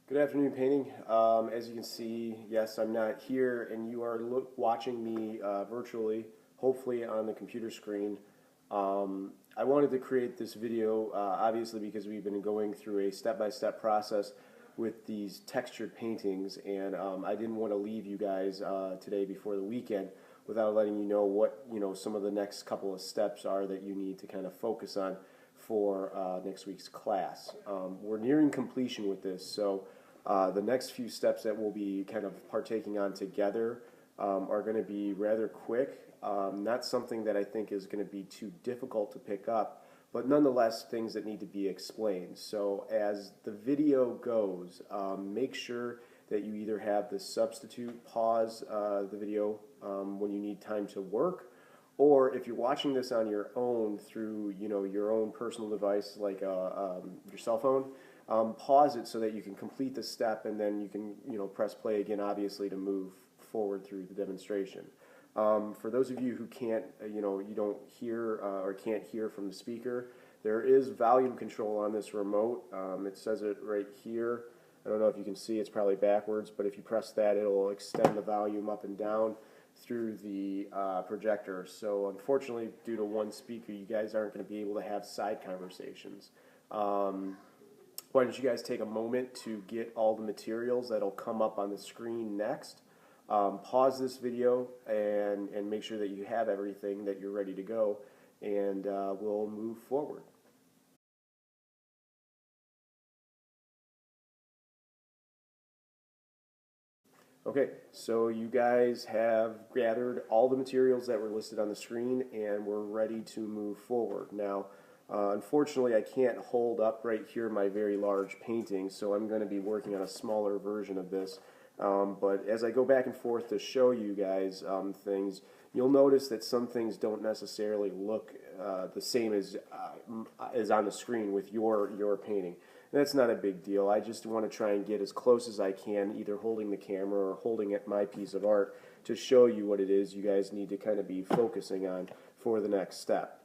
Good afternoon, Painting. As you can see, yes, I'm not here, and you are watching me virtually, hopefully on the computer screen. I wanted to create this video, obviously, because we've been going through a step-by-step process with these textured paintings, and I didn't want to leave you guys today before the weekend without letting you know what some of the next couple of steps are that you need to kind of focus on for next week's class. We're nearing completion with this, so the next few steps that we'll be kind of partaking on together are going to be rather quick. Not something that I think is going to be too difficult to pick up, but nonetheless things that need to be explained. So as the video goes, make sure that you either have the substitute pause the video when you need time to work, or if you're watching this on your own through your own personal device like your cell phone, pause it so that you can complete the step, and then you can press play again, obviously, to move forward through the demonstration. For those of you who can't, you don't hear or can't hear from the speaker, there is volume control on this remote. It says it right here. I don't know if you can see, it's probably backwards, but if you press that, it'll extend the volume up and down through the projector. So unfortunately, due to one speaker, you guys aren't going to be able to have side conversations. Why don't you guys take a moment to get all the materials that'll come up on the screen next. Pause this video and make sure that you have everything, that you're ready to go, and we'll move forward. Okay, so you guys have gathered all the materials that were listed on the screen, and we're ready to move forward. Now, unfortunately, I can't hold up right here my very large painting, so I'm going to be working on a smaller version of this. But as I go back and forth to show you guys things, you'll notice that some things don't necessarily look the same as on the screen with your painting. And that's not a big deal. I just want to try and get as close as I can, either holding the camera or holding at my piece of art, to show you what it is you guys need to kind of be focusing on for the next step.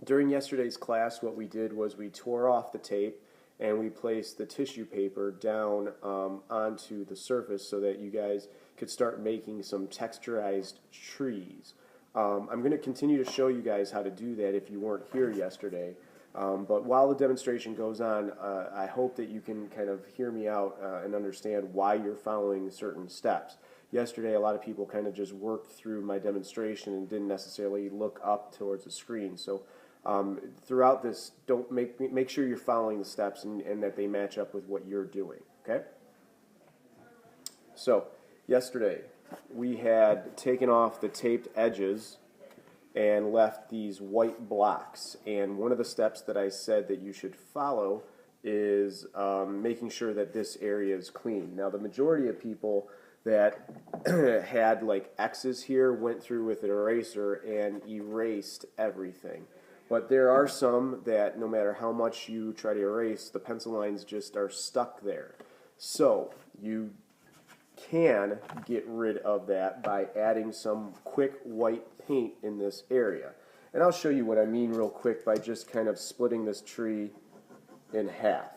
During yesterday's class, what we did was we tore off the tape and we placed the tissue paper down onto the surface so that you guys could start making some texturized trees. I'm going to continue to show you guys how to do that if you weren't here yesterday. But while the demonstration goes on, I hope that you can kind of hear me out and understand why you're following certain steps. Yesterday, a lot of people kind of just worked through my demonstration and didn't necessarily look up towards the screen. So throughout this, don't make sure you're following the steps and that they match up with what you're doing. Okay? So yesterday, we had taken off the taped edges and left these white blocks. And one of the steps that I said that you should follow is making sure that this area is clean. Now, the majority of people that had like X's here went through with an eraser and erased everything. But there are some that no matter how much you try to erase, the pencil lines just are stuck there. So you can get rid of that by adding some quick white paint in this area. And I'll show you what I mean real quick by just kind of splitting this tree in half.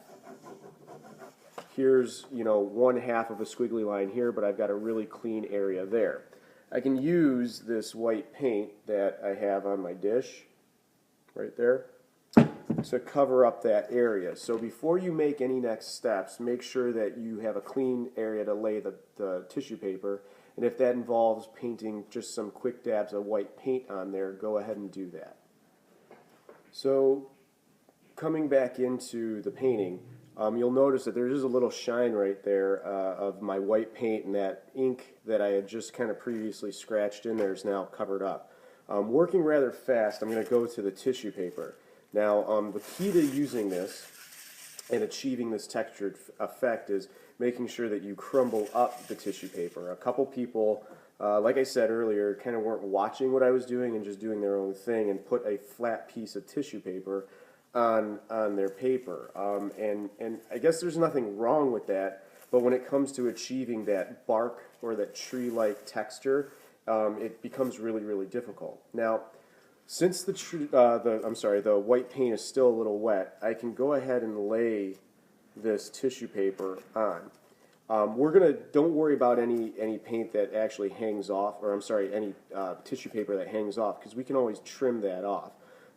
Here's, one half of a squiggly line here, but I've got a really clean area there. I can use this white paint that I have on my dish right there to cover up that area. So before you make any next steps, make sure that you have a clean area to lay the tissue paper, and if that involves painting just some quick dabs of white paint on there, go ahead and do that. So coming back into the painting, you'll notice that there is a little shine right there of my white paint, and that ink that I had just kind of previously scratched in there is now covered up. Working rather fast, I'm going to go to the tissue paper. Now, the key to using this and achieving this textured effect is making sure that you crumble up the tissue paper. A couple people, like I said earlier, kind of weren't watching what I was doing and just doing their own thing and put a flat piece of tissue paper on their paper. And I guess there's nothing wrong with that, but when it comes to achieving that bark or that tree-like texture, it becomes really, really difficult. Now, since the white paint is still a little wet, I can go ahead and lay this tissue paper on. Don't worry about any paint that actually hangs off, or I'm sorry, any tissue paper that hangs off, because we can always trim that off.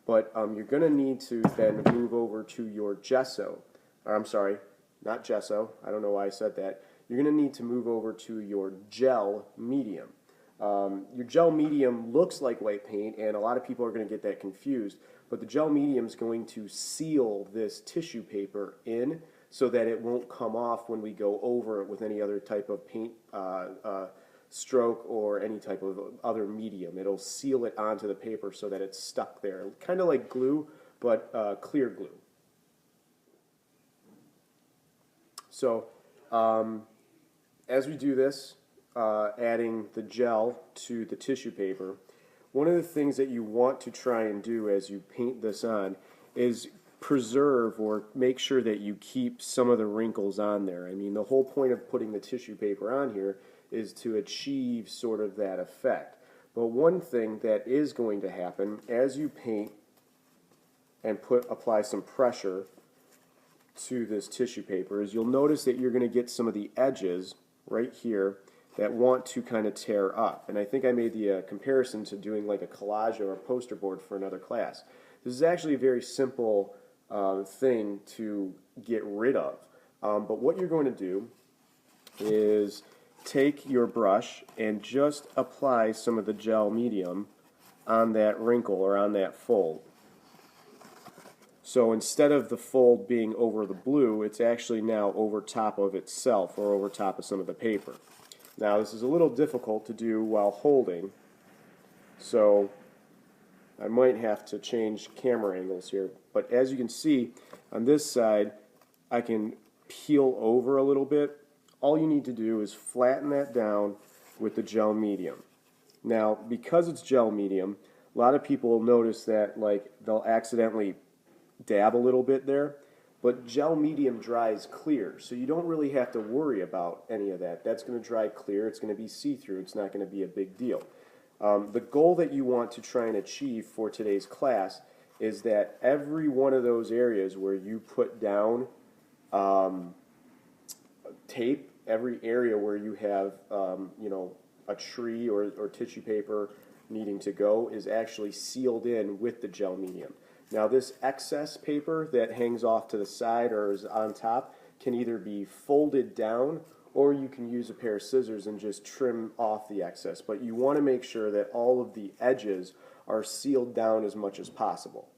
But you're going to need to then move over to your gesso, or I'm sorry, not gesso, I don't know why I said that. You're going to need to move over to your gel medium. Your gel medium looks like white paint, and a lot of people are going to get that confused, but the gel medium is going to seal this tissue paper in so that it won't come off when we go over it with any other type of paint stroke or any type of other medium. It'll seal it onto the paper so that it's stuck there, kind of like glue, but clear glue. So as we do this, adding the gel to the tissue paper, one of the things that you want to try and do as you paint this on is preserve or make sure that you keep some of the wrinkles on there. I mean, the whole point of putting the tissue paper on here is to achieve sort of that effect. But one thing that is going to happen as you paint and apply some pressure to this tissue paper is you'll notice that you're going to get some of the edges right here that want to kind of tear up. And I think I made the comparison to doing like a collage or a poster board for another class. This is actually a very simple thing to get rid of. But what you're going to do is take your brush and just apply some of the gel medium on that wrinkle or on that fold. So instead of the fold being over the blue, it's actually now over top of itself or over top of some of the paper. Now this is a little difficult to do while holding, so I might have to change camera angles here. But as you can see, on this side, I can peel over a little bit. All you need to do is flatten that down with the gel medium. Now, because it's gel medium, a lot of people will notice that they'll accidentally dab a little bit there, but gel medium dries clear, so you don't really have to worry about any of that. That's going to dry clear, it's going to be see-through, it's not going to be a big deal. The goal that you want to try and achieve for today's class is that every one of those areas where you put down tape, every area where you have a tree or tissue paper needing to go is actually sealed in with the gel medium. Now this excess paper that hangs off to the side or is on top can either be folded down or you can use a pair of scissors and just trim off the excess. But you want to make sure that all of the edges are sealed down as much as possible.